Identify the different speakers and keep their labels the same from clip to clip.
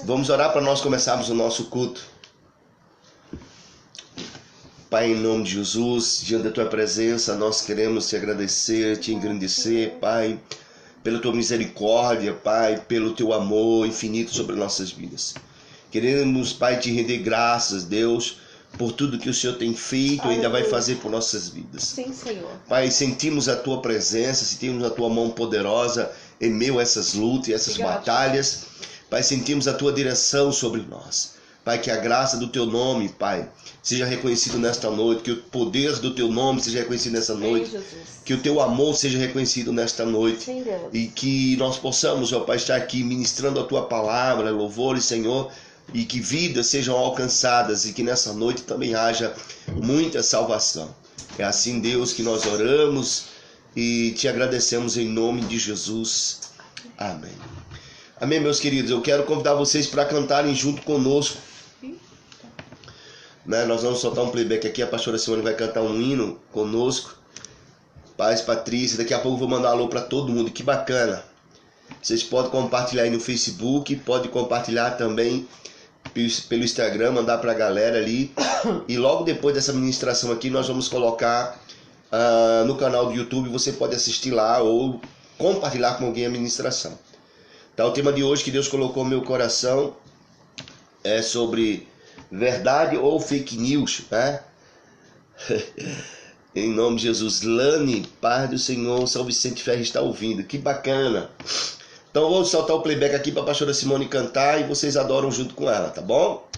Speaker 1: Vamos orar para nós começarmos o nosso culto. Pai, em nome de Jesus, diante da Tua presença, nós queremos te agradecer, te engrandecer, Pai, pela Tua misericórdia, Pai, pelo Teu amor infinito sobre nossas vidas. Queremos, Pai, te render graças, Deus, por tudo que o Senhor tem feito e ainda vai fazer por nossas vidas.
Speaker 2: Sim, Senhor.
Speaker 1: Pai, sentimos a Tua presença, sentimos a Tua mão poderosa em meio a essas lutas e essas batalhas. Pai, sentimos a Tua direção sobre nós. Pai, que a graça do Teu nome, Pai, seja reconhecido nesta noite, que o poder do Teu nome seja reconhecido nesta noite, que o Teu amor seja reconhecido nesta noite.
Speaker 2: Sim, Deus.
Speaker 1: E que nós possamos, ó Pai, estar aqui ministrando a Tua palavra, louvores, Senhor, e que vidas sejam alcançadas e que nessa noite também haja muita salvação. É assim, Deus, que nós oramos e te agradecemos em nome de Jesus. Amém. Amém, meus queridos. Eu quero convidar vocês para cantarem junto conosco. Nós vamos soltar um playback aqui. A pastora Simone vai cantar um hino conosco. Paz, Patrícia. Daqui a pouco eu vou mandar um alô para todo mundo. Que bacana. Vocês podem compartilhar aí no Facebook. Pode compartilhar também pelo Instagram. Mandar para a galera ali. E logo depois dessa ministração aqui, nós vamos colocar no canal do YouTube. Você pode assistir lá ou compartilhar com alguém a ministração. Então, o tema de hoje que Deus colocou no meu coração é sobre verdade ou fake news, né? Em nome de Jesus. Lani, paz do Senhor, São Vicente Ferro está ouvindo, que bacana. Então, eu vou soltar o playback aqui para a pastora Simone cantar e vocês adoram junto com ela, tá bom?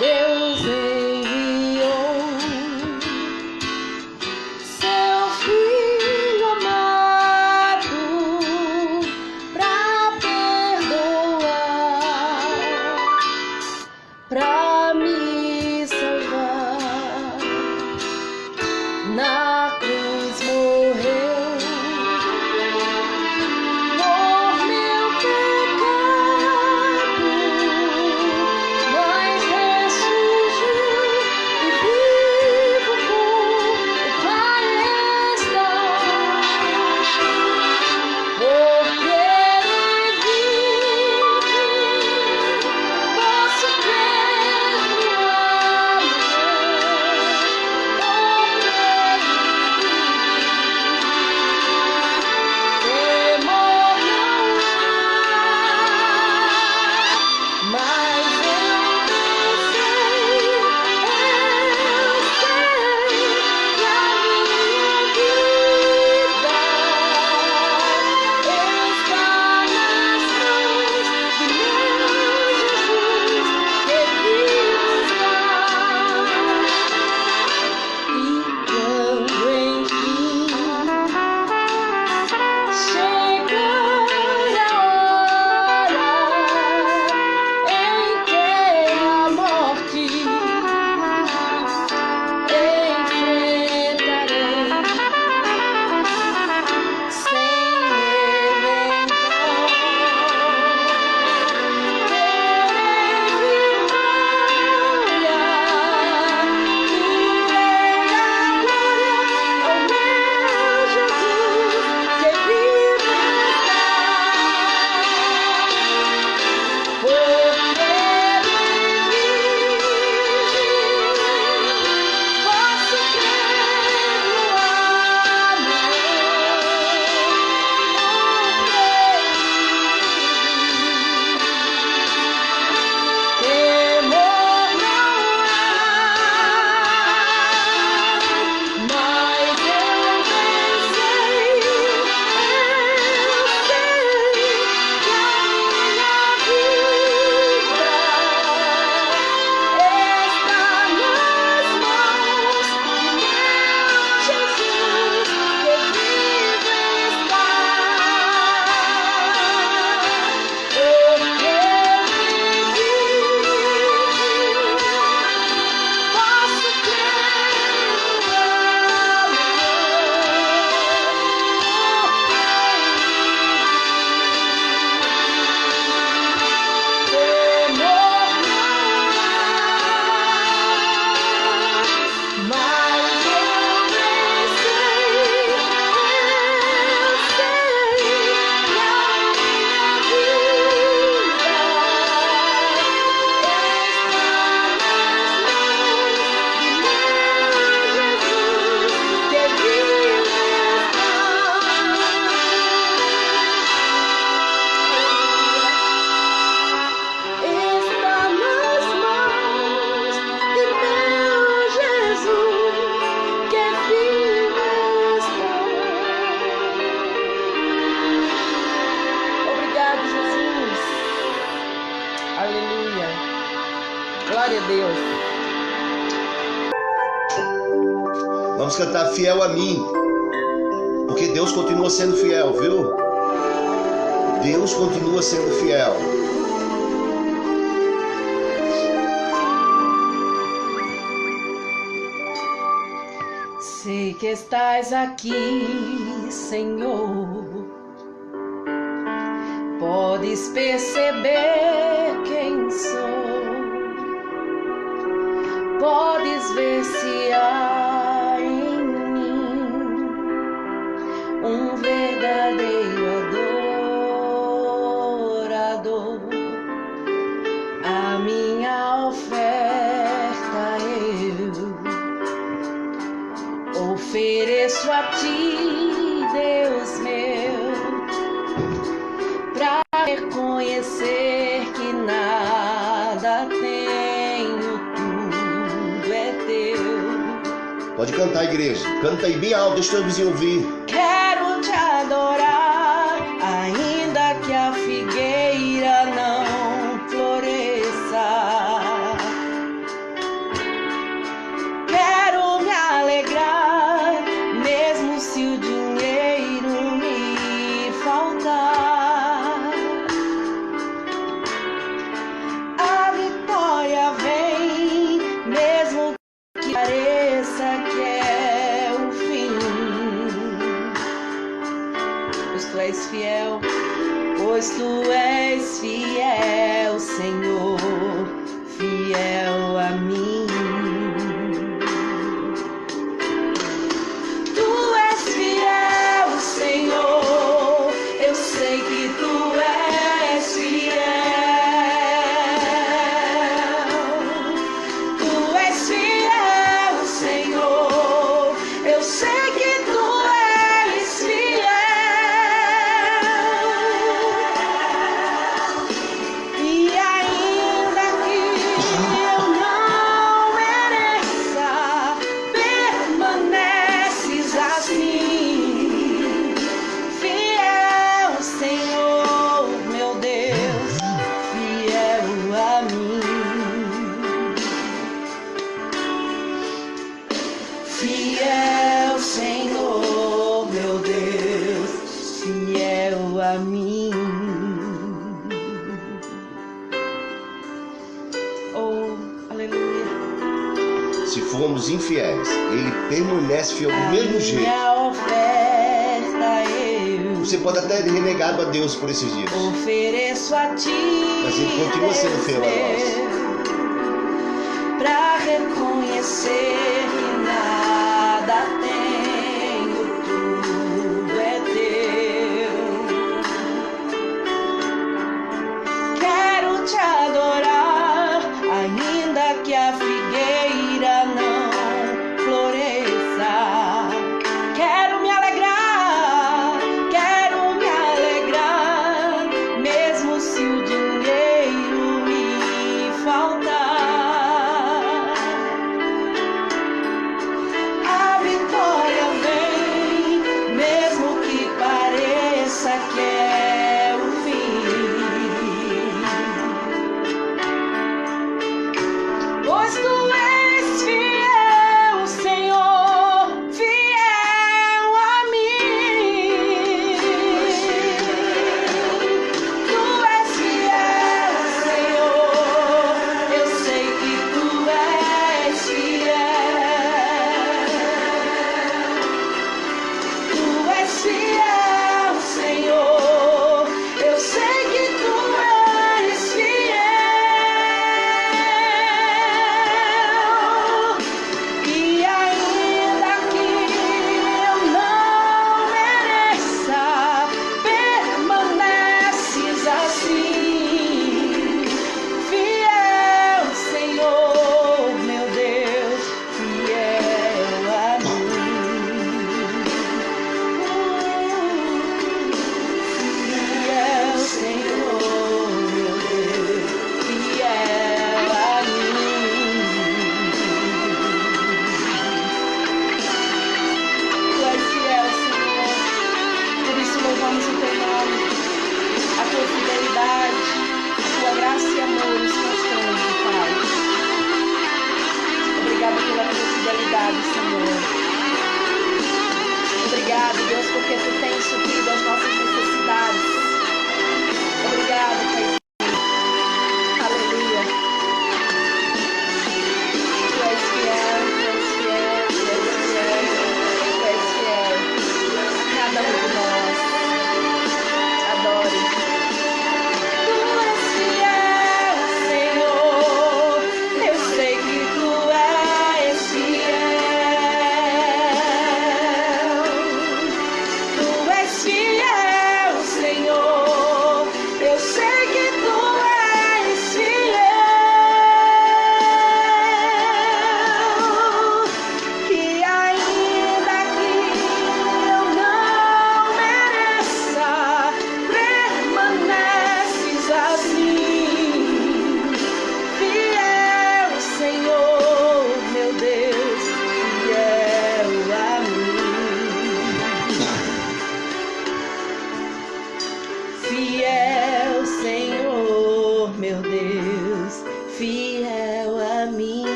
Speaker 2: Deus enviou
Speaker 1: Vamos cantar Fiel a Mim, porque Deus continua sendo fiel, viu? Deus continua sendo fiel.
Speaker 2: Sei que estás aqui, Senhor. Podes perceber quem sou. Podes ver se há em mim um verdadeiro adorador. A minha oferta eu ofereço a ti, Deus meu, pra reconhecer que nada tenho, tudo é teu.
Speaker 1: Pode cantar, igreja. Canta aí bem alto, deixa o teu vizinho ouvir.
Speaker 2: Quero te adorar, ainda que a figueira não floresça. Quero me alegrar, mesmo se o dinheiro me faltar. A vitória vem, mesmo que pareça que é o fim. Pois tu és fiel, pois tu és fiel, Senhor, fiel a mim. Tu és fiel, Senhor, eu sei que tu és fiel. Tu és fiel, Senhor, eu sei que tu és fiel. E ainda que eu não mereça, permaneces assim. Fiel, Senhor, meu Deus, fiel a mim. Fiel, Senhor, meu Deus, fiel a mim. Oh, aleluia.
Speaker 1: Se formos infiéis, Ele permanece fiel do mesmo jeito.
Speaker 2: Minha oferta eu
Speaker 1: Você pode até ter renegado a Deus por esses dias,
Speaker 2: ofereço a ti,
Speaker 1: mas Ele continua sendo fiel a nós.
Speaker 2: pra reconhecer que nada tenho, tudo é teu. Quero te adorar, ainda que a figueira não floresça. Quero me alegrar, mesmo se o dinheiro me faltar.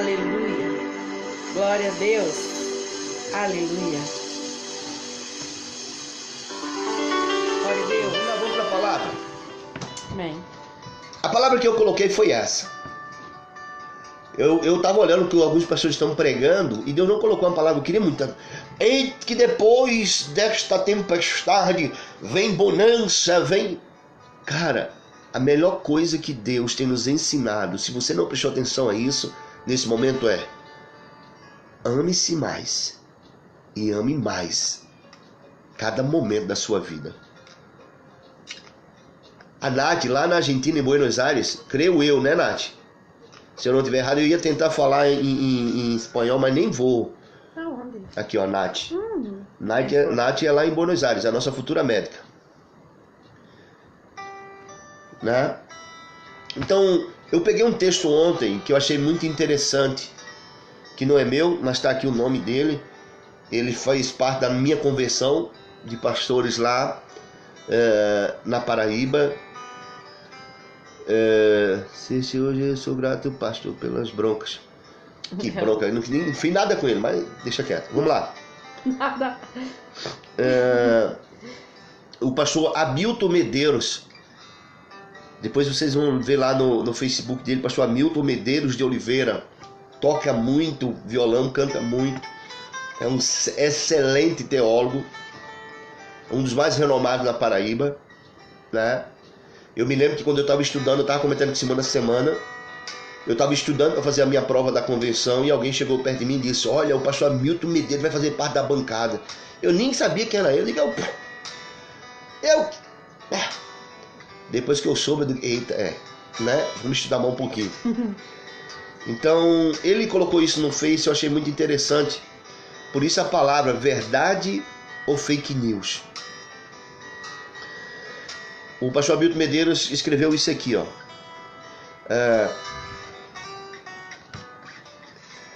Speaker 2: Aleluia. Glória a Deus. Aleluia. Glória a Deus.
Speaker 1: Agora vamos para a palavra.
Speaker 2: Amém.
Speaker 1: A palavra que eu coloquei foi essa. Eu estava olhando o que alguns pastores estão pregando e Deus não colocou uma palavra. Eu queria muito. Eis que depois desta tempestade vem bonança, vem... Cara, a melhor coisa que Deus tem nos ensinado, se você não prestou atenção a isso, nesse momento é: ame-se mais e ame mais cada momento da sua vida. A Nath, lá na Argentina, em Buenos Aires, creio eu, né, Nath? Se eu não estiver errado, eu ia tentar falar em espanhol, mas nem vou.
Speaker 2: Aonde?
Speaker 1: Aqui, ó, Nath. Nath é lá em Buenos Aires, a nossa futura médica. Né? Então, eu peguei um texto ontem que eu achei muito interessante, que não é meu, mas está aqui o nome dele. Ele faz parte da minha conversão de pastores lá na Paraíba. Se hoje eu sou grato, pastor, pelas broncas. Que bronca, eu não fiz nada com ele, mas deixa quieto. Vamos lá.
Speaker 2: Nada.
Speaker 1: O pastor Hamilton Medeiros. Depois vocês vão ver lá no Facebook dele, pastor Hamilton Medeiros de Oliveira. Toca muito violão, canta muito. É um excelente teólogo. Um dos mais renomados na Paraíba, né? Eu me lembro que quando eu estava estudando, eu estava comentando de semana a semana, eu estava estudando para fazer a minha prova da convenção e alguém chegou perto de mim e disse: olha, o pastor Hamilton Medeiros vai fazer parte da bancada. Eu nem sabia quem era ele. Depois que eu soube, eu digo: eita, né? Vamos estudar mais um pouquinho. Então, ele colocou isso no Face, eu achei muito interessante. Por isso a palavra verdade ou fake news. O pastor Hamilton Medeiros escreveu isso aqui, ó.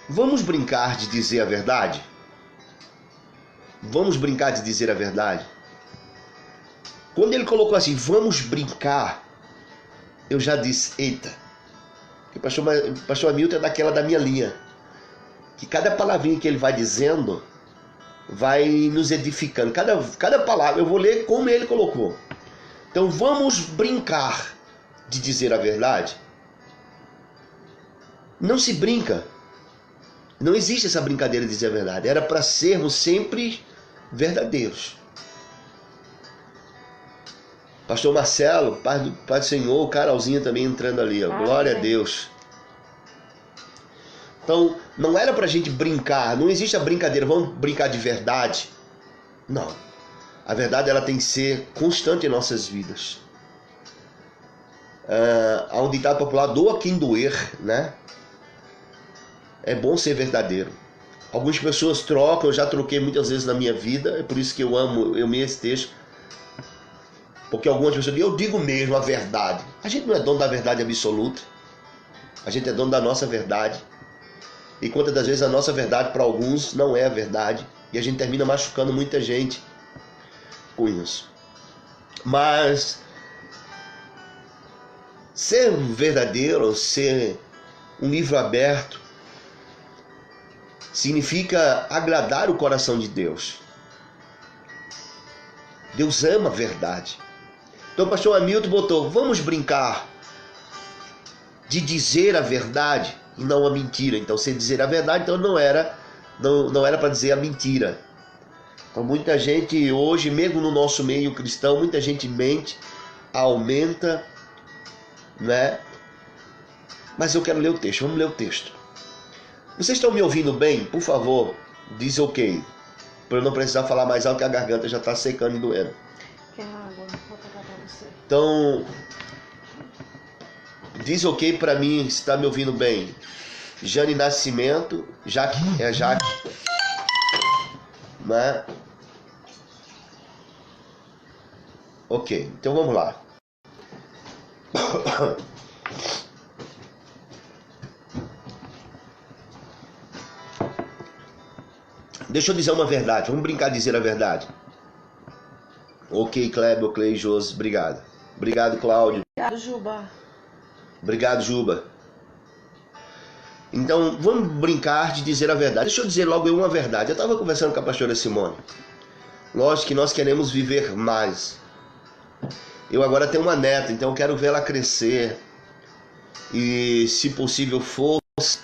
Speaker 1: Vamos brincar de dizer a verdade? Vamos brincar de dizer a verdade? Quando ele colocou assim, vamos brincar, eu já disse: eita. O pastor Hamilton é daquela da minha linha, que cada palavrinha que ele vai dizendo vai nos edificando. Cada palavra, eu vou ler como ele colocou. Então vamos brincar de dizer a verdade? Não se brinca. Não existe essa brincadeira de dizer a verdade. Era para sermos sempre verdadeiros. Pastor Marcelo, Pai do Senhor, o Carolzinho também entrando ali, ó. Glória a Deus. Então, não era pra gente brincar, não existe a brincadeira, vamos brincar de verdade. Não. A verdade, ela tem que ser constante em nossas vidas. Há um ditado popular: doa quem doer, né? É bom ser verdadeiro. Algumas pessoas trocam, eu já troquei muitas vezes na minha vida, é por isso que eu amo esse texto. Porque algumas pessoas dizem: eu digo mesmo a verdade. A gente não é dono da verdade absoluta. A gente é dono da nossa verdade. E quantas das vezes a nossa verdade para alguns não é a verdade. E a gente termina machucando muita gente com isso. Mas ser verdadeiro, ser um livro aberto, significa agradar o coração de Deus. Deus ama a verdade. Então o pastor Hamilton botou: vamos brincar de dizer a verdade e não a mentira. Então, se dizer a verdade, então não era para dizer a mentira. Então, muita gente hoje, mesmo no nosso meio cristão, muita gente mente, aumenta, né? Mas eu quero ler o texto. Vamos ler o texto. Vocês estão me ouvindo bem? Por favor, diz ok, para eu não precisar falar mais alto, que a garganta já está secando e doendo.
Speaker 2: Quer água? Vou pegar para você.
Speaker 1: Então, diz ok para mim se está me ouvindo bem. Jane Nascimento, Jaque, né? Ok, então vamos lá. Deixa eu dizer uma verdade, vamos brincar de dizer a verdade. Ok, Kleber, Clay, Josi, obrigado. Obrigado, Cláudio.
Speaker 2: Obrigado, Juba.
Speaker 1: Obrigado, Juba. Então, vamos brincar de dizer a verdade. Deixa eu dizer logo uma verdade. Eu estava conversando com a pastora Simone. Lógico que nós queremos viver mais. Eu agora tenho uma neta, então eu quero ver ela crescer. E, se possível fosse,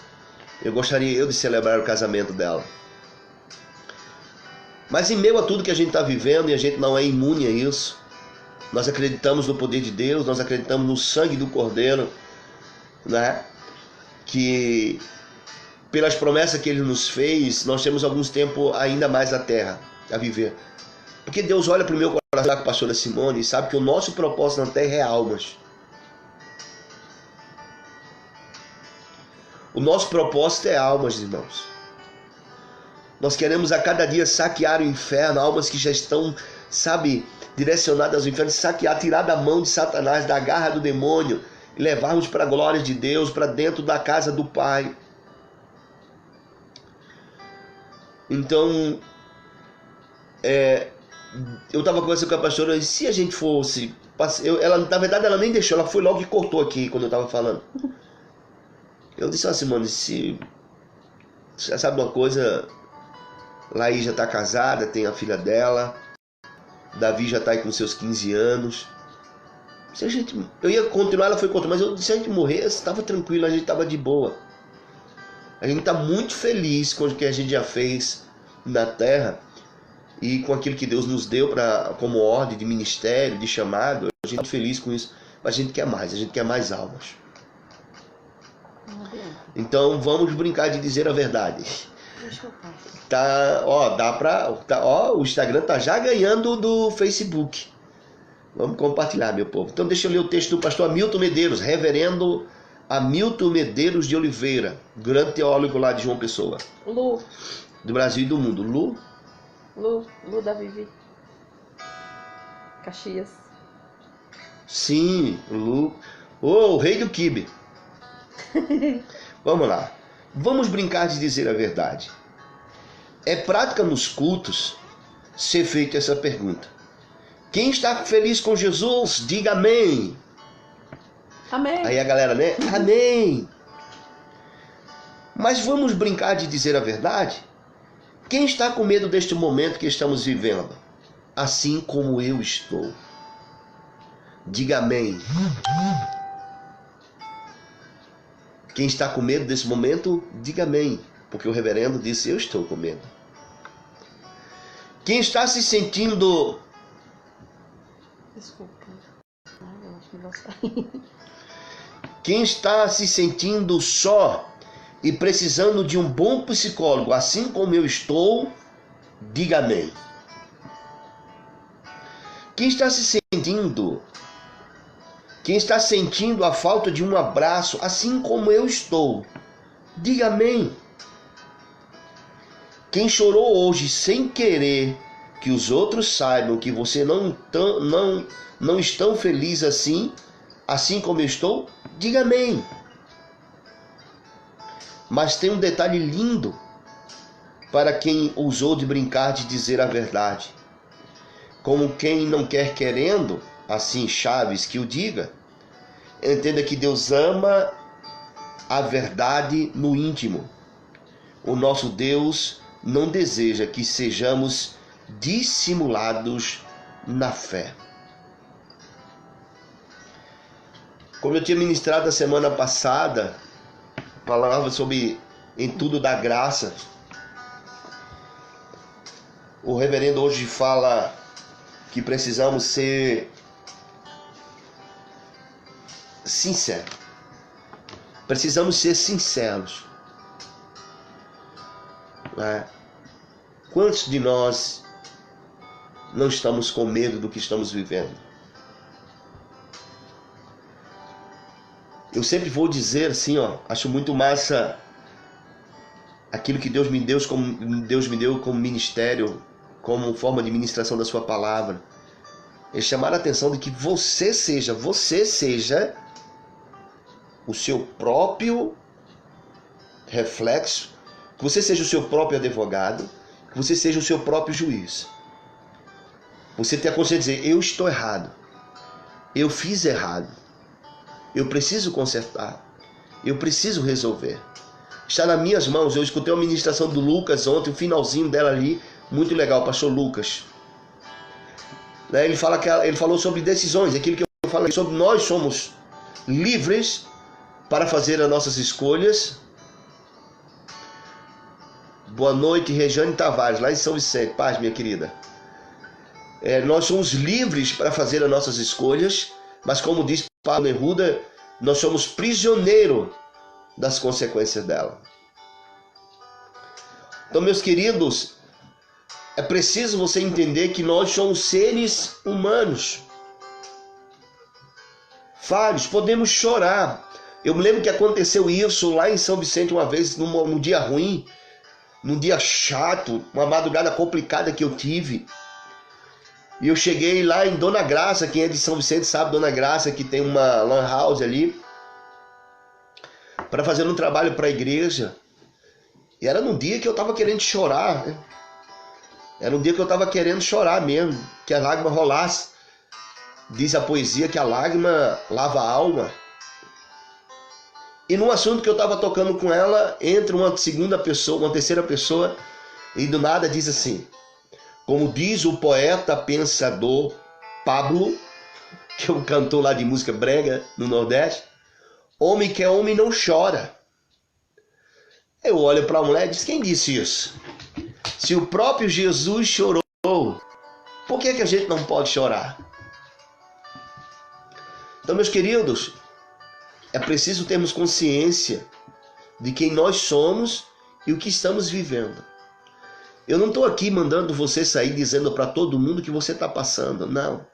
Speaker 1: eu gostaria de celebrar o casamento dela. Mas em meio a tudo que a gente está vivendo, e a gente não é imune a isso, nós acreditamos no poder de Deus, nós acreditamos no sangue do Cordeiro, né? Que pelas promessas que Ele nos fez, nós temos alguns tempos ainda mais na terra a viver. Porque Deus olha para o meu coração com a pastora Simone e sabe que o nosso propósito na terra é almas. O nosso propósito é almas, irmãos. Nós queremos a cada dia saquear o inferno, almas que já estão, sabe, direcionadas ao inferno, saquear, tirar da mão de Satanás, da garra do demônio, e levarmos para a glória de Deus, para dentro da casa do Pai. Então, eu estava conversando com a pastora, e se a gente fosse... ela, na verdade, ela nem deixou, ela foi logo e cortou aqui, quando eu estava falando. Eu disse assim, mano, se... Você sabe uma coisa... Laís já está casada, tem a filha dela. Davi já está aí com seus 15 anos. Se a gente... Eu ia continuar, ela foi contra, mas eu, se a gente morresse, estava tranquilo, a gente estava de boa. A gente está muito feliz com o que a gente já fez na terra e com aquilo que Deus nos deu como ordem de ministério, de chamado. A gente está muito feliz com isso, mas a gente quer mais almas. Então vamos brincar de dizer a verdade.
Speaker 2: Deixa eu fazer.
Speaker 1: Tá, ó, dá pra. Tá, ó, o Instagram tá já ganhando do Facebook. Vamos compartilhar, meu povo. Então deixa eu ler o texto do pastor Hamilton Medeiros, reverendo Hamilton Medeiros de Oliveira, grande teólogo lá de João Pessoa.
Speaker 2: Lu.
Speaker 1: Do Brasil e do mundo.
Speaker 2: Lu da Vivi. Caxias.
Speaker 1: Sim, Lu. O rei do quibe. Vamos lá. Vamos brincar de dizer a verdade. É prática nos cultos ser feita essa pergunta. Quem está feliz com Jesus, diga amém.
Speaker 2: Amém.
Speaker 1: Aí a galera, né? Amém. Mas vamos brincar de dizer a verdade? Quem está com medo deste momento que estamos vivendo? Assim como eu estou. Diga amém. Quem está com medo desse momento, diga amém. Porque o reverendo disse, eu estou com medo. Quem está se sentindo...
Speaker 2: Desculpa. Eu acho que não sai.
Speaker 1: Quem está se sentindo só e precisando de um bom psicólogo, assim como eu estou, diga amém. Quem está se sentindo... Quem está sentindo a falta de um abraço, assim como eu estou, diga amém. Quem chorou hoje sem querer que os outros saibam que você não estão felizes assim como eu estou, diga amém. Mas tem um detalhe lindo para quem ousou de brincar de dizer a verdade. Como quem não quer querendo, assim Chaves que o diga, entenda que Deus ama a verdade no íntimo. O nosso Deus não deseja que sejamos dissimulados na fé. Como eu tinha ministrado a semana passada, falava sobre em tudo da graça. O reverendo hoje fala que precisamos ser sinceros. Precisamos ser sinceros. Quantos de nós não estamos com medo do que estamos vivendo? Eu sempre vou dizer assim, acho muito massa aquilo que Deus me deu como ministério, como forma de ministração da sua palavra. É chamar a atenção de que você seja o seu próprio reflexo, que você seja o seu próprio advogado, que você seja o seu próprio juiz. Você ter a consciência de dizer, eu estou errado, eu fiz errado, eu preciso consertar, eu preciso resolver. está nas minhas mãos. Eu escutei uma ministração do Lucas ontem, o finalzinho dela ali, muito legal, pastor Lucas. Ele falou sobre decisões, aquilo que eu falei sobre nós somos livres para fazer as nossas escolhas. Boa noite, Rejane Tavares, lá em São Vicente. Paz, minha querida. Nós somos livres para fazer as nossas escolhas, mas como diz Paulo Neruda, nós somos prisioneiros das consequências dela. Então, meus queridos, é preciso você entender que nós somos seres humanos, falhos, podemos chorar. Eu me lembro que aconteceu isso lá em São Vicente uma vez, num dia ruim, num dia chato, uma madrugada complicada que eu tive. E eu cheguei lá em Dona Graça, quem é de São Vicente sabe, Dona Graça, que tem uma lan house ali, para fazer um trabalho para a igreja. E era num dia que eu estava querendo chorar, né? Era um dia que eu estava querendo chorar mesmo, que a lágrima rolasse. Diz a poesia que a lágrima lava a alma. E num assunto que eu estava tocando com ela, entra uma segunda pessoa, uma terceira pessoa, e do nada diz assim, como diz o poeta pensador Pablo, que é um cantor lá de música brega no Nordeste, homem que é homem não chora. Eu olho para a mulher e diz, quem disse isso? Se o próprio Jesus chorou, por que a gente não pode chorar? Então, meus queridos, é preciso termos consciência de quem nós somos e o que estamos vivendo. Eu não estou aqui mandando você sair dizendo para todo mundo o que você está passando, não.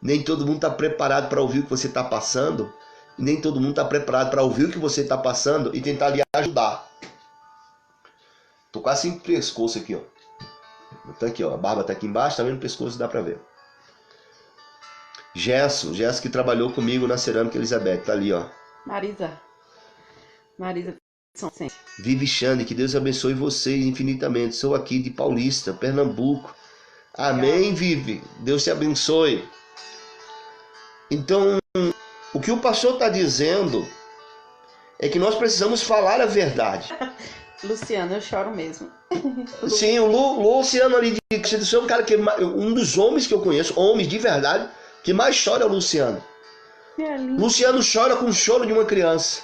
Speaker 1: Nem todo mundo está preparado para ouvir o que você está passando, nem todo mundo está preparado para ouvir o que você está passando e tentar lhe ajudar. Tô quase sem pescoço aqui, ó. Tá aqui, ó. A barba tá aqui embaixo, também no pescoço dá para ver. Gesso que trabalhou comigo na Cerâmica Elizabeth, tá ali, ó.
Speaker 2: Marisa São Vicente.
Speaker 1: Vivi Xande, que Deus abençoe vocês infinitamente. Sou aqui de Paulista, Pernambuco. Amém, Vivi. Deus te abençoe. Então, o que o pastor está dizendo é que nós precisamos falar a verdade.
Speaker 2: Luciano, eu choro mesmo.
Speaker 1: Sim, o Luciano ali de Constituição é um cara que um dos homens que eu conheço, homens de verdade, que mais chora é o Luciano. Luciano chora com o choro de uma criança.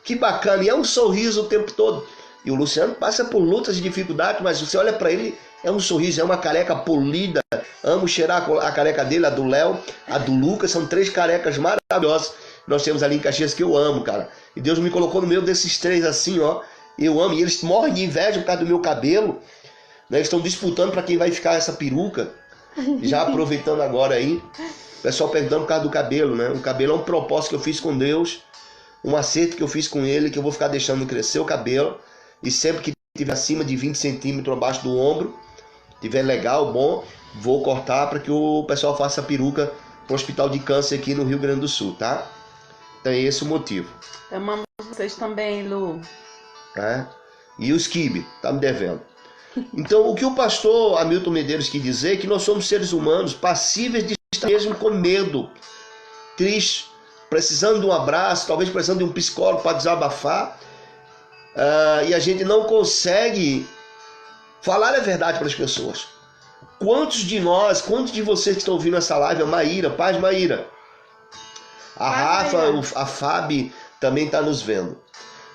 Speaker 1: Que bacana, e é um sorriso o tempo todo. E o Luciano passa por lutas e dificuldades, mas você olha para ele, é um sorriso, é uma careca polida. Amo cheirar a careca dele, a do Léo, a do Lucas, são 3 carecas maravilhosas. Nós temos ali em Caxias que eu amo, cara. E Deus me colocou no meio desses 3 assim, ó. Eu amo, e eles morrem de inveja por causa do meu cabelo, né? Eles estão disputando para quem vai ficar essa peruca. Já aproveitando agora aí, o pessoal perguntando por causa do cabelo, né? O cabelo é um propósito que eu fiz com Deus, um acerto que eu fiz com ele, que eu vou ficar deixando crescer o cabelo, e sempre que tiver acima de 20 centímetros abaixo do ombro, tiver legal, bom, vou cortar para que o pessoal faça a peruca para o Hospital de Câncer aqui no Rio Grande do Sul, tá? Então é esse o motivo.
Speaker 2: Amamos vocês também, Lu.
Speaker 1: E os Kibe, tá me devendo. Então, o que o pastor Hamilton Medeiros quis dizer é que nós somos seres humanos passíveis de estar mesmo com medo, triste, precisando de um abraço, talvez precisando de um psicólogo para desabafar, e a gente não consegue falar a verdade para as pessoas. Quantos de vocês que estão ouvindo essa live, a Maíra, paz Maíra, a Rafa, a Fábio também está nos vendo.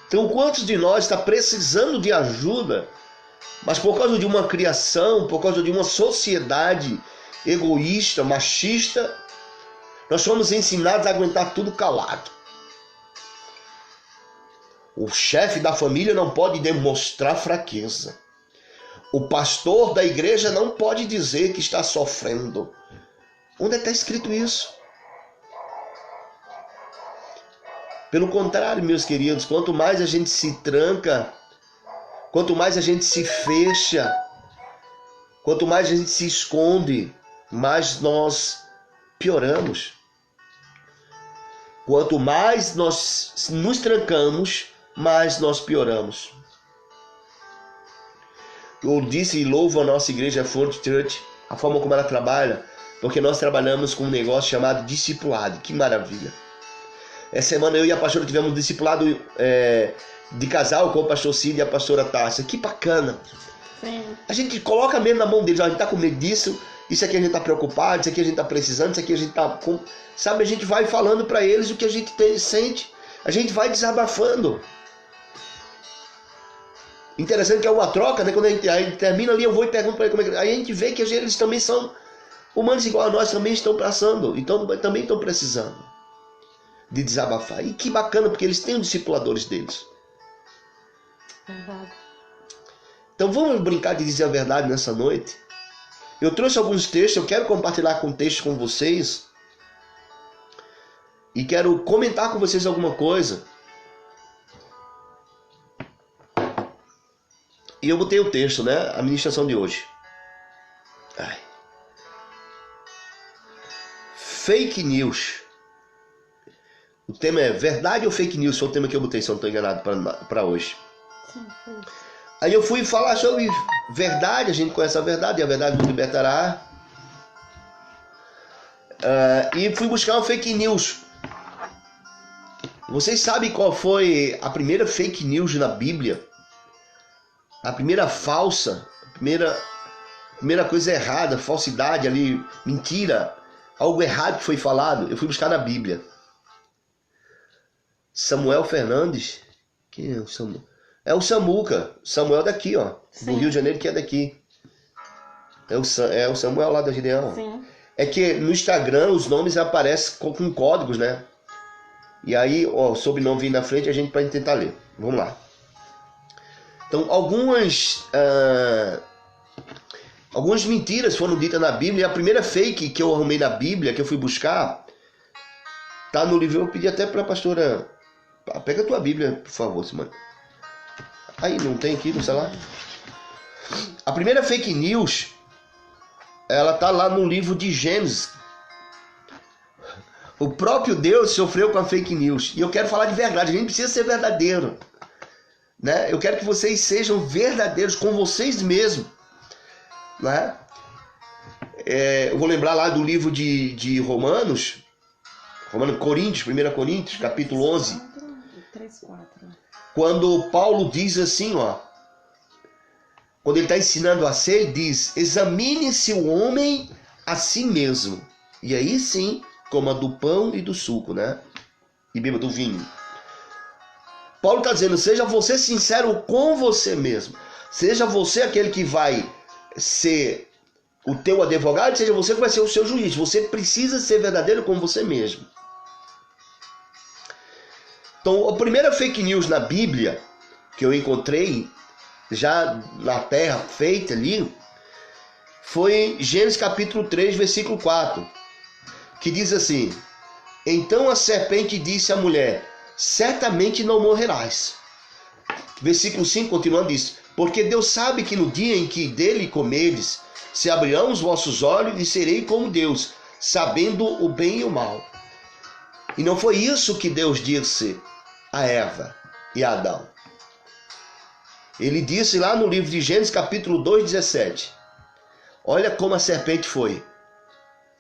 Speaker 1: Então, quantos de nós está precisando de ajuda, mas por causa de uma criação, por causa de uma sociedade egoísta, machista, nós somos ensinados a aguentar tudo calado. O chefe da família não pode demonstrar fraqueza. O pastor da igreja não pode dizer que está sofrendo. Onde está escrito isso? Pelo contrário, meus queridos, quanto mais a gente se tranca, quanto mais a gente se fecha, quanto mais a gente se esconde, mais nós pioramos. Quanto mais nós nos trancamos, mais nós pioramos. Eu disse e louvo a nossa igreja Front Church, a forma como ela trabalha, porque nós trabalhamos com um negócio chamado discipulado. Que maravilha! Essa semana eu e a pastora tivemos um discipulado de casal com o pastor Cid e a pastora Tássia. Que bacana.
Speaker 2: Sim.
Speaker 1: A gente coloca mesmo na mão deles, ó, a gente tá com medo disso, isso aqui a gente tá preocupado, isso aqui a gente tá precisando, isso aqui a gente tá com... Sabe, a gente vai falando para eles o que a gente sente, a gente vai desabafando. Interessante que é uma troca, né? Quando a gente termina ali, eu vou e pergunto para ele como é que... Aí a gente vê que eles também são humanos igual a nós, também estão passando, então também estão precisando de desabafar. E que bacana, porque eles têm os discipuladores deles.
Speaker 2: Verdade.
Speaker 1: Então vamos brincar de dizer a verdade nessa noite. Eu trouxe alguns textos, eu quero compartilhar com textos com vocês. E quero comentar com vocês alguma coisa. E eu botei o texto, né? A ministração de hoje. Ai. Fake news. O tema é verdade ou fake news? Foi o tema que eu botei, se eu não estou enganado, para hoje.
Speaker 2: Sim, foi.
Speaker 1: Aí eu fui falar sobre verdade, a gente conhece a verdade, e a verdade nos libertará. E fui buscar uma fake news. Vocês sabem qual foi a primeira fake news na Bíblia? A primeira falsa, a primeira coisa errada, falsidade ali, mentira, algo errado que foi falado. Eu fui buscar na Bíblia. Samuel Fernandes. Quem é o Samuel? É o Samuca. Samuel daqui, ó.
Speaker 2: Sim.
Speaker 1: Do Rio de Janeiro, que é daqui. É o Samuel lá da Gideão.
Speaker 2: Sim.
Speaker 1: É que no Instagram os nomes aparecem com códigos, né? E aí, ó, o sobrenome vem na frente, a gente pode tentar ler. Vamos lá. Então, algumas mentiras foram ditas na Bíblia. E a primeira fake que eu arrumei na Bíblia, que eu fui buscar, tá no livro. Eu pedi até para a pastora... Pega a tua Bíblia, por favor, Simone. Aí, não tem aqui no celular? A primeira fake news, ela tá lá no livro de Gênesis. O próprio Deus sofreu com a fake news. E eu quero falar de verdade. A gente precisa ser verdadeiro, né? Eu quero que vocês sejam verdadeiros com vocês mesmos, né? Eu vou lembrar lá do livro de Coríntios, 1 Coríntios, capítulo 11.
Speaker 2: 3, 4.
Speaker 1: Quando Paulo diz assim, ó, quando ele está ensinando a ser, ele diz: examine-se o homem a si mesmo, e aí sim coma do pão e do suco, né? E beba do vinho. Paulo está dizendo: seja você sincero com você mesmo, seja você aquele que vai ser o teu advogado, seja você que vai ser o seu juiz. Você precisa ser verdadeiro com você mesmo. Então, a primeira fake news na Bíblia que eu encontrei, já na terra, feita ali, foi Gênesis capítulo 3, versículo 4, que diz assim: então a serpente disse à mulher: certamente não morrerás. Versículo 5, continuando, diz: porque Deus sabe que no dia em que dele comeres, se abrirão os vossos olhos e serei como Deus, sabendo o bem e o mal. E não foi isso que Deus disse a Eva e a Adão. Ele disse lá no livro de Gênesis capítulo 2, 17. Olha como a serpente foi: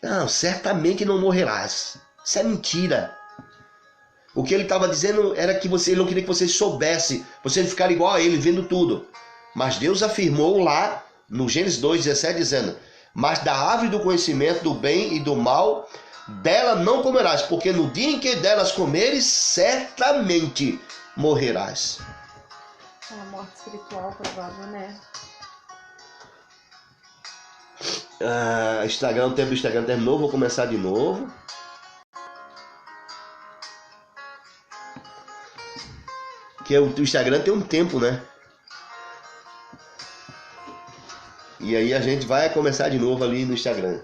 Speaker 1: não, certamente não morrerás. Isso é mentira. O que ele estava dizendo era que ele não queria que você soubesse, você ficar igual a ele, vendo tudo. Mas Deus afirmou lá no Gênesis 2, 17, dizendo: mas da árvore do conhecimento do bem e do mal, dela não comerás, porque no dia em que delas comeres, certamente morrerás.
Speaker 2: É uma morte espiritual provável, né?
Speaker 1: O tempo do Instagram terminou, vou começar de novo. Que o Instagram tem um tempo, né? E aí a gente vai começar de novo ali no Instagram.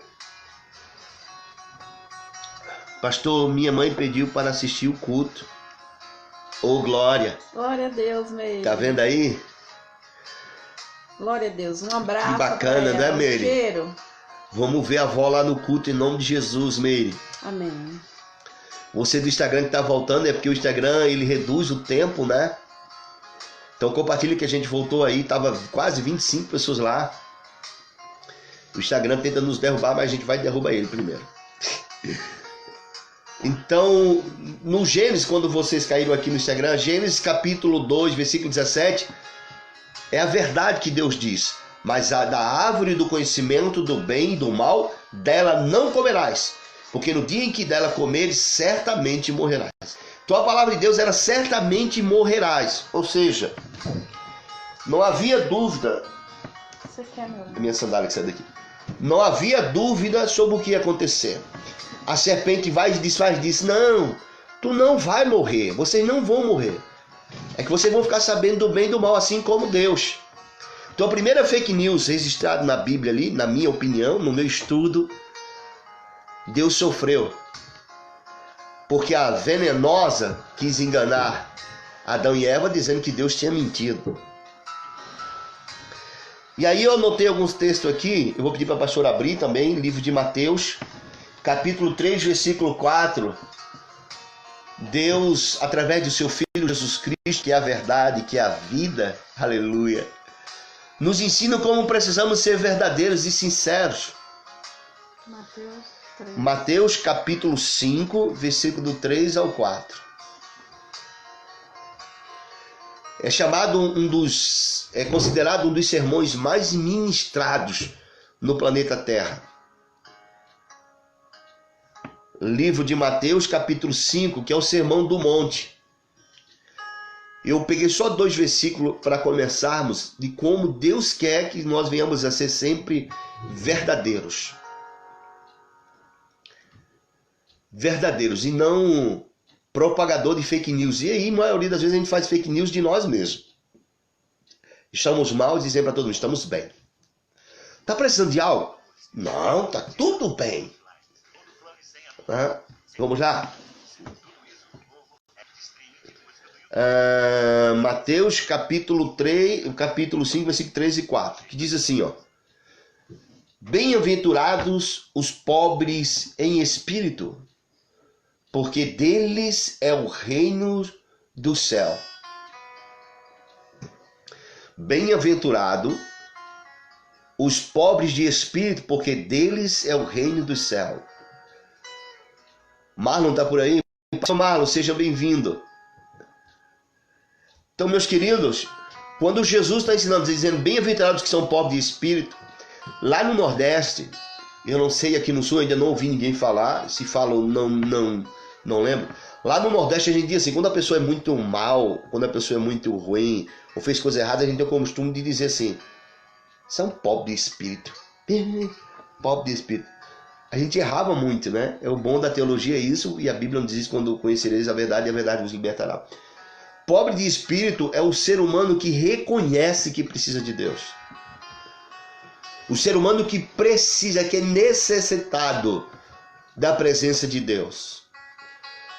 Speaker 1: Pastor, minha mãe pediu para assistir o culto. Ô, glória.
Speaker 2: Glória a Deus, Meire.
Speaker 1: Tá vendo aí?
Speaker 2: Glória a Deus. Um abraço.
Speaker 1: Que bacana,
Speaker 2: pra ela.
Speaker 1: né, Meire?
Speaker 2: Cheiro.
Speaker 1: Vamos ver a avó lá no culto em nome de Jesus, Meire.
Speaker 2: Amém.
Speaker 1: Você do Instagram que tá voltando, é porque o Instagram ele reduz o tempo, né? Então compartilha que a gente voltou aí, tava quase 25 pessoas lá. O Instagram tenta nos derrubar, mas a gente vai derrubar ele primeiro. Então, no Gênesis, quando vocês caíram aqui no Instagram, Gênesis capítulo 2, versículo 17, é a verdade que Deus diz. Mas da árvore do conhecimento do bem e do mal, dela não comerás, porque no dia em que dela comeres, certamente morrerás. Então a palavra de Deus era certamente morrerás. Ou seja, não havia dúvida.
Speaker 2: Você quer, meu amor?
Speaker 1: A minha sandália que sai daqui. Não havia dúvida sobre o que ia acontecer. A serpente vai e desfaz disso. Não, tu não vai morrer. Vocês não vão morrer. É que vocês vão ficar sabendo do bem e do mal, assim como Deus. Então a primeira fake news registrada na Bíblia ali, na minha opinião, no meu estudo, Deus sofreu. Porque a venenosa quis enganar Adão e Eva dizendo que Deus tinha mentido. E aí eu anotei alguns textos aqui, eu vou pedir para a pastora abrir também, livro de Mateus, capítulo 3, versículo 4. Deus, através do seu Filho Jesus Cristo, que é a verdade, que é a vida, aleluia, nos ensina como precisamos ser verdadeiros e sinceros.
Speaker 2: Mateus 3.
Speaker 1: Mateus capítulo 5, versículo 3 ao 4. É considerado um dos sermões mais ministrados no planeta Terra. Livro de Mateus capítulo 5, que é o Sermão do Monte. Eu peguei só 2 versículos para começarmos de como Deus quer que nós venhamos a ser sempre verdadeiros. Verdadeiros e não propagador de fake news. E aí, a maioria das vezes, a gente faz fake news de nós mesmos. Estamos mal e dizemos para todo mundo, estamos bem. Está precisando de algo? Não, está tudo bem. Vamos lá? Mateus capítulo 5, versículo 3 e 4, que diz assim, ó: bem-aventurados os pobres em espírito, porque deles é o reino do céu. Bem-aventurado os pobres de espírito, porque deles é o reino do céu. Marlon está por aí? Pastor Marlon, seja bem-vindo. Então, meus queridos, quando Jesus está ensinando, dizendo bem-aventurados que são pobres de espírito, lá no Nordeste, eu não sei, aqui no Sul, ainda não ouvi ninguém falar, se falam, não lembro. Lá no Nordeste a gente diz assim, quando a pessoa é muito mal, quando a pessoa é muito ruim, ou fez coisa errada, a gente tem o costume de dizer assim, são pobres de espírito. Pobre de espírito. A gente errava muito, né? É o bom da teologia isso, e a Bíblia nos diz, quando conhecereis a verdade vos libertará. Pobre de espírito é o ser humano que reconhece que precisa de Deus. O ser humano que precisa, que é necessitado da presença de Deus.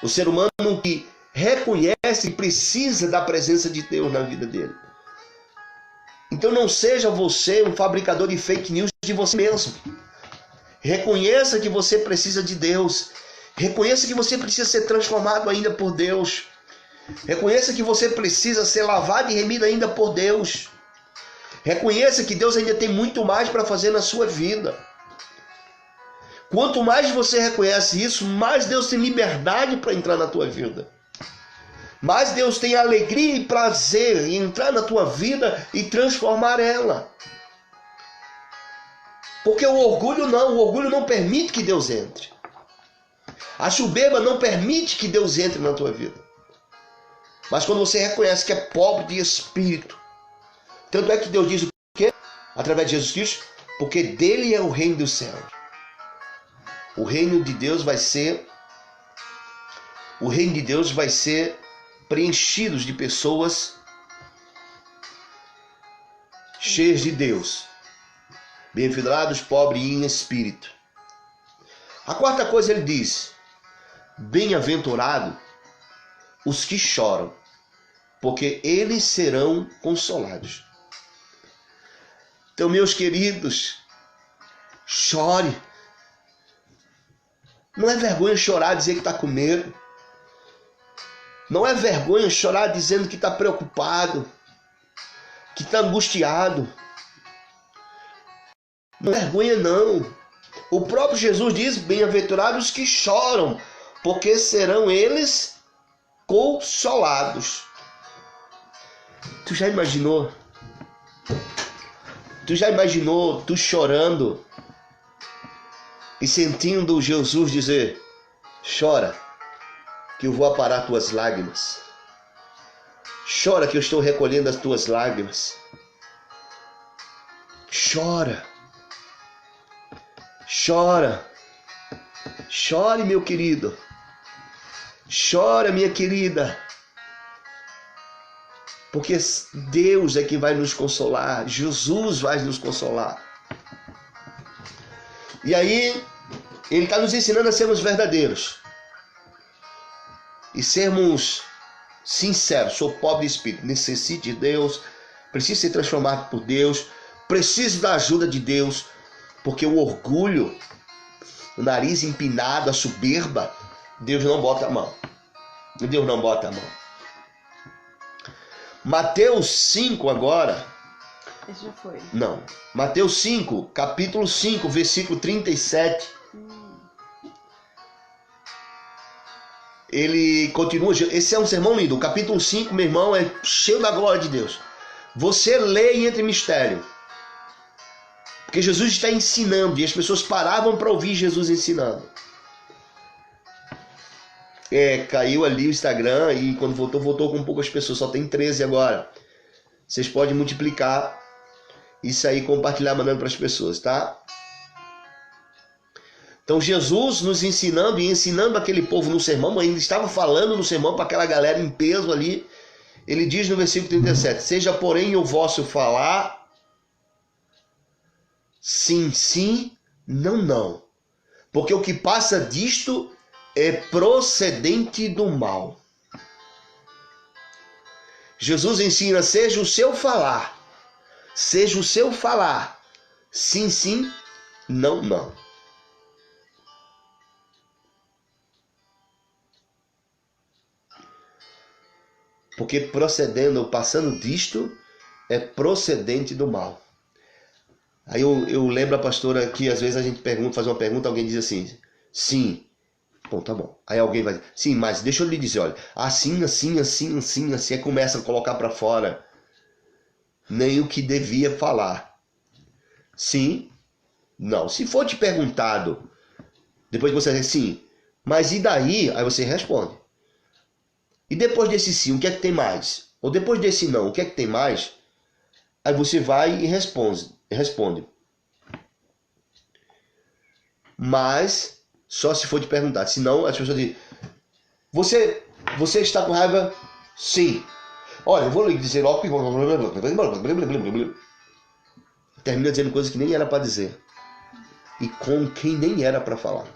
Speaker 1: O ser humano que reconhece que precisa da presença de Deus na vida dele. Então não seja você um fabricador de fake news de você mesmo. Reconheça que você precisa de Deus. Reconheça que você precisa ser transformado ainda por Deus. Reconheça que você precisa ser lavado e remido ainda por Deus. Reconheça que Deus ainda tem muito mais para fazer na sua vida. Quanto mais você reconhece isso, mais Deus tem liberdade para entrar na tua vida. Mais Deus tem alegria e prazer em entrar na tua vida e transformar ela. Porque o orgulho não permite que Deus entre. A soberba não permite que Deus entre na tua vida. Mas quando você reconhece que é pobre de espírito, tanto é que Deus diz o quê? Através de Jesus Cristo, porque dele é o reino do céu. O reino de Deus vai ser preenchido de pessoas cheias de Deus. Bem-aventurados pobres em espírito. A quarta coisa ele diz: bem-aventurado os que choram, porque eles serão consolados. Então, meus queridos, chore. Não é vergonha chorar dizer que está com medo. Não é vergonha chorar dizendo que está preocupado, que está angustiado. Não é vergonha não. O próprio Jesus diz, bem-aventurados os que choram, porque serão eles consolados. Tu já imaginou? Tu já imaginou tu chorando e sentindo Jesus dizer: chora, que eu vou aparar tuas lágrimas. Chora, que eu estou recolhendo as tuas lágrimas. Chora. Chora. Chore, meu querido. Chora, minha querida. Porque Deus é quem vai nos consolar. Jesus vai nos consolar. E aí, Ele está nos ensinando a sermos verdadeiros. E sermos sinceros. Sou pobre de espírito. Necessito de Deus. Preciso ser transformado por Deus. Preciso da ajuda de Deus. Porque o orgulho, o nariz empinado, a soberba, Deus não bota a mão. Deus não bota a mão. Mateus 5 agora.
Speaker 2: Esse já foi.
Speaker 1: Não. Mateus 5, capítulo 5, versículo 37. Ele continua. Esse é um sermão lindo. O capítulo 5, meu irmão, é cheio da glória de Deus. Você lê e entra em mistério. Porque Jesus está ensinando. E as pessoas paravam para ouvir Jesus ensinando. Caiu ali o Instagram e quando voltou com poucas pessoas, só tem 13 agora. Vocês podem multiplicar isso aí e compartilhar, mandando para as pessoas, tá? Então Jesus nos ensinando e ensinando aquele povo no sermão, ainda estava falando no sermão para aquela galera em peso ali. Ele diz no versículo 37, seja porém o vosso falar sim, sim, não, não. Porque o que passa disto é procedente do mal. Jesus ensina, seja o seu falar. Seja o seu falar. Sim, sim, não, não. Porque procedendo ou passando disto é procedente do mal. Aí eu lembro a pastora que às vezes a gente faz uma pergunta, alguém diz assim, sim. Bom, tá bom. Aí alguém vai dizer, sim, mas deixa eu lhe dizer, olha, assim, aí começa a colocar para fora nem o que devia falar. Sim, não. Se for te perguntado, depois você diz sim, mas e daí? Aí você responde. E depois desse sim, o que é que tem mais? Ou depois desse não, o que é que tem mais? Aí você vai e responde. Mas só se for te perguntar. Senão as pessoas dizem, você está com raiva? Sim. Olha, eu vou lhe dizer logo que... Termina dizendo coisas que nem era para dizer. E com quem nem era para falar.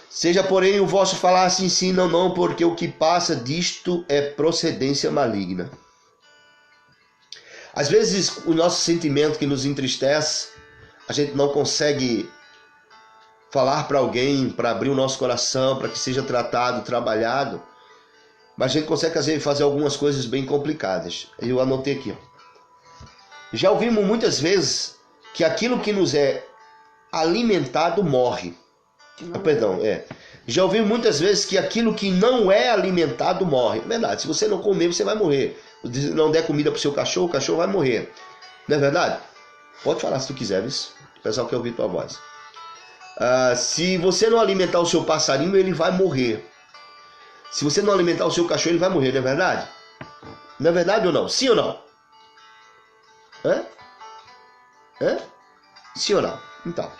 Speaker 1: Seja, porém, o vosso falar sim, sim, não, não, porque o que passa disto é procedência maligna. Às vezes, o nosso sentimento que nos entristece, a gente não consegue falar para alguém, para abrir o nosso coração, para que seja tratado, trabalhado, mas a gente consegue fazer algumas coisas bem complicadas. Eu anotei aqui. Já ouvimos muitas vezes que aquilo que nos é alimentado morre. Já ouvi muitas vezes que aquilo que não é alimentado morre. Verdade, se você não comer, você vai morrer. Se não der comida para o seu cachorro, o cachorro vai morrer. Não é verdade? Pode falar se tu quiser, isso. O pessoal quer ouvir tua voz. Se você não alimentar o seu passarinho, ele vai morrer. Se você não alimentar o seu cachorro, ele vai morrer, não é verdade? Não é verdade ou não? Sim ou não? Sim ou não? Então.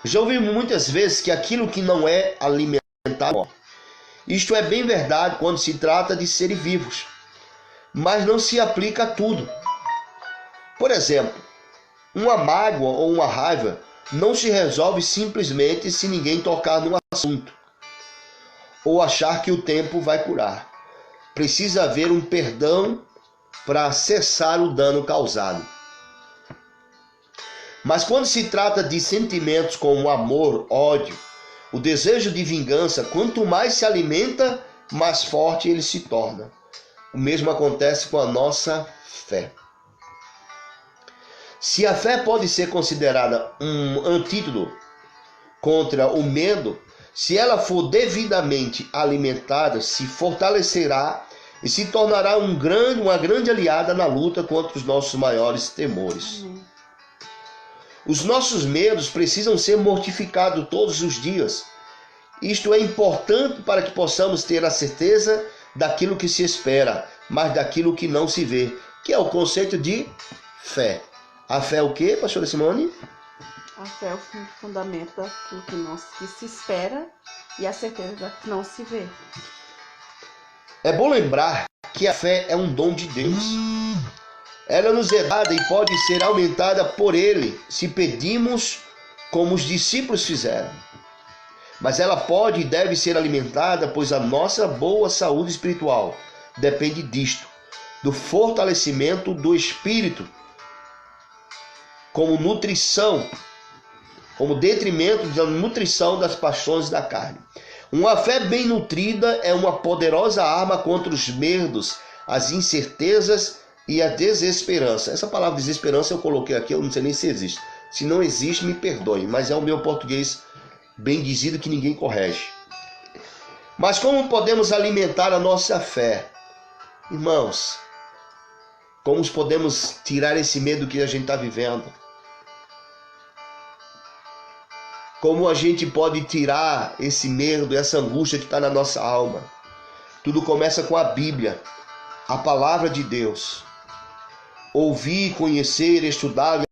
Speaker 1: Já ouvi muitas vezes que aquilo que não é alimentado morre. Isto é bem verdade quando se trata de seres vivos, mas não se aplica a tudo. Por exemplo, uma mágoa ou uma raiva não se resolve simplesmente se ninguém tocar no assunto ou achar que o tempo vai curar. Precisa haver um perdão para cessar o dano causado. Mas quando se trata de sentimentos como amor, ódio, o desejo de vingança, quanto mais se alimenta, mais forte ele se torna. O mesmo acontece com a nossa fé. Se a fé pode ser considerada um antídoto contra o medo, se ela for devidamente alimentada, se fortalecerá e se tornará uma grande aliada na luta contra os nossos maiores temores.
Speaker 2: Amém.
Speaker 1: Os nossos medos precisam ser mortificados todos os dias. Isto é importante para que possamos ter a certeza daquilo que se espera, mas daquilo que não se vê, que é o conceito de fé. A fé é o quê, pastora Simone?
Speaker 2: A fé é o fundamento daquilo que se espera e a certeza da que não se vê.
Speaker 1: É bom lembrar que a fé é um dom de Deus. Ela nos é dada e pode ser aumentada por Ele, se pedimos como os discípulos fizeram. Mas ela pode e deve ser alimentada, pois a nossa boa saúde espiritual depende disto, do fortalecimento do espírito, como nutrição, como detrimento da nutrição das paixões da carne. Uma fé bem nutrida é uma poderosa arma contra os medos, as incertezas e a desesperança. Essa palavra desesperança eu coloquei aqui, eu não sei nem se existe. Se não existe, me perdoe, mas é o meu português bem dizido que ninguém corrige. Mas como podemos alimentar a nossa fé? Irmãos, como podemos tirar esse medo que a gente está vivendo? Como a gente pode tirar esse medo, essa angústia que está na nossa alma? Tudo começa com a Bíblia, a palavra de Deus. Ouvir, conhecer, estudar